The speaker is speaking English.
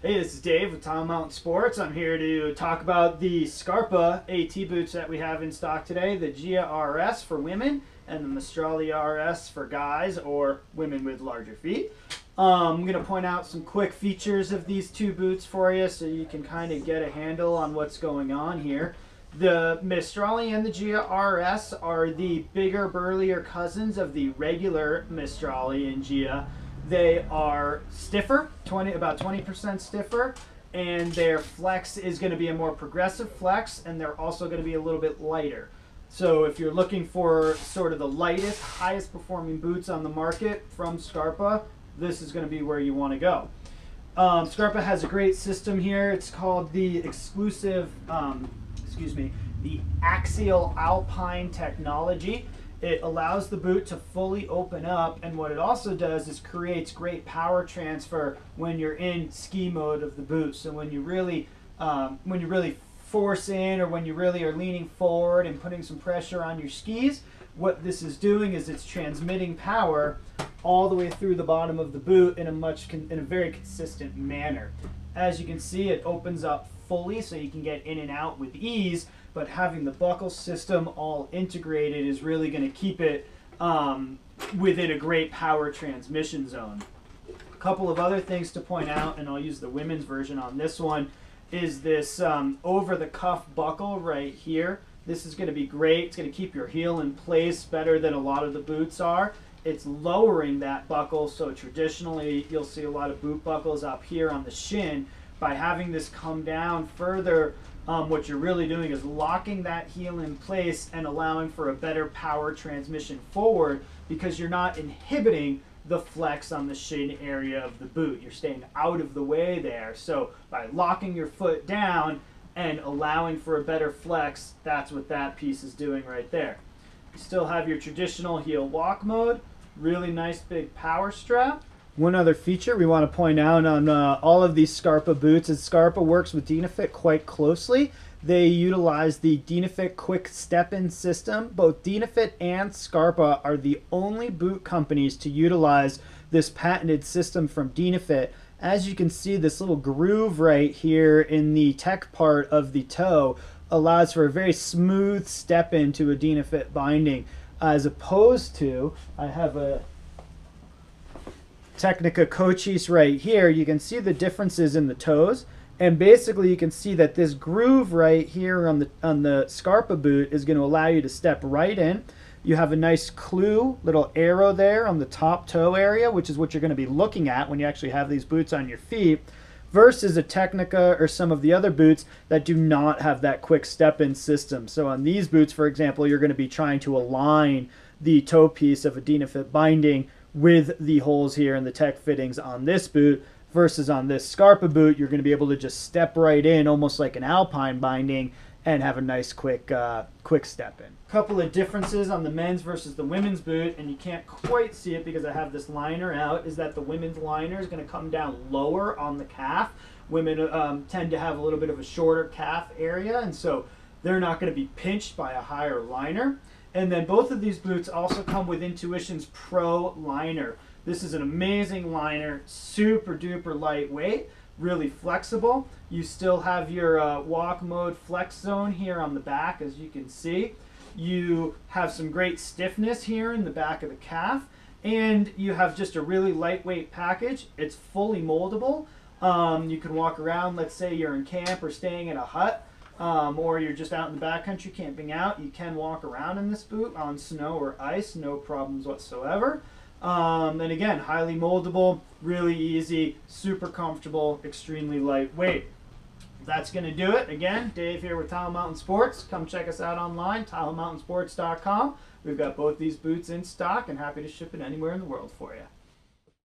Hey, this is Dave with Tile Mountain Sports. I'm here to talk about the Scarpa AT boots that we have in stock today, the Gea RS for women and the Maestrale RS for guys or women with larger feet. I'm going to point out some quick features of these two boots for you so you can kind of get a handle on what's going on here. The Maestrale and the Gea RS are the bigger, burlier cousins of the regular Maestrale and Gea. They are stiffer, about 20% stiffer, and their flex is going to be a more progressive flex, and they're also going to be a little bit lighter. So if you're looking for sort of the lightest, highest performing boots on the market from Scarpa, this is going to be where you want to go. Scarpa has a great system here. It's called the exclusive, the Axial Alpine technology. It allows the boot to fully open up, and what it also does is creates great power transfer when you're in ski mode of the boot. So when you really force in, or when you really are leaning forward and putting some pressure on your skis, what this is doing is it's transmitting power all the way through the bottom of the boot in a very consistent manner. As you can see, it opens up fully so you can get in and out with ease, but having the buckle system all integrated is really going to keep it within a great power transmission zone. A couple of other things to point out, and I'll use the women's version on this one, is this over-the-cuff buckle right here. This is going to be great. It's going to keep your heel in place better than a lot of the boots are. It's lowering that buckle, so traditionally you'll see a lot of boot buckles up here on the shin. By having this come down further, what you're really doing is locking that heel in place and allowing for a better power transmission forward, because you're not inhibiting the flex on the shin area of the boot. You're staying out of the way there. So by locking your foot down and allowing for a better flex, that's what that piece is doing right there. You still have your traditional heel walk mode, really nice big power strap. One other feature we want to point out on all of these Scarpa boots is Scarpa works with Dynafit quite closely. They utilize the Dynafit Quick Steppin system. Both Dynafit and Scarpa are the only boot companies to utilize this patented system from Dynafit. As you can see, this little groove right here in the tech part of the toe allows for a very smooth step into a Dynafit binding, as opposed to, I have a Technica Cochise right here. You can see the differences in the toes, and basically you can see that this groove right here on the Scarpa boot is going to allow you to step right in. You have a nice clue little arrow there on the top toe area, which is what you're going to be looking at when you actually have these boots on your feet, versus a Technica or some of the other boots that do not have that quick step-in system. So on these boots, for example, you're going to be trying to align the toe piece of a Dynafit binding with the holes here in the tech fittings on this boot, versus on this Scarpa boot, you're going to be able to just step right in almost like an Alpine binding and have a nice quick step in. Couple of differences on the men's versus the women's boot, and you can't quite see it because I have this liner out, is that the women's liner is going to come down lower on the calf. Women tend to have a little bit of a shorter calf area, and so they're not going to be pinched by a higher liner. And then both of these boots also come with Intuition's Pro liner. This is an amazing liner, super duper lightweight, really flexible. You still have your walk mode flex zone here on the back, as you can see. You have some great stiffness here in the back of the calf, and you have just a really lightweight package. It's fully moldable. You can walk around, let's say you're in camp or staying in a hut, or you're just out in the backcountry camping out. You can walk around in this boot on snow or ice, no problems whatsoever. And again, highly moldable, really easy, super comfortable, extremely lightweight. That's going to do it. Again, Dave here with Tile Mountain Sports. Come check us out online, tilemountainsports.com. We've got both these boots in stock and happy to ship it anywhere in the world for you.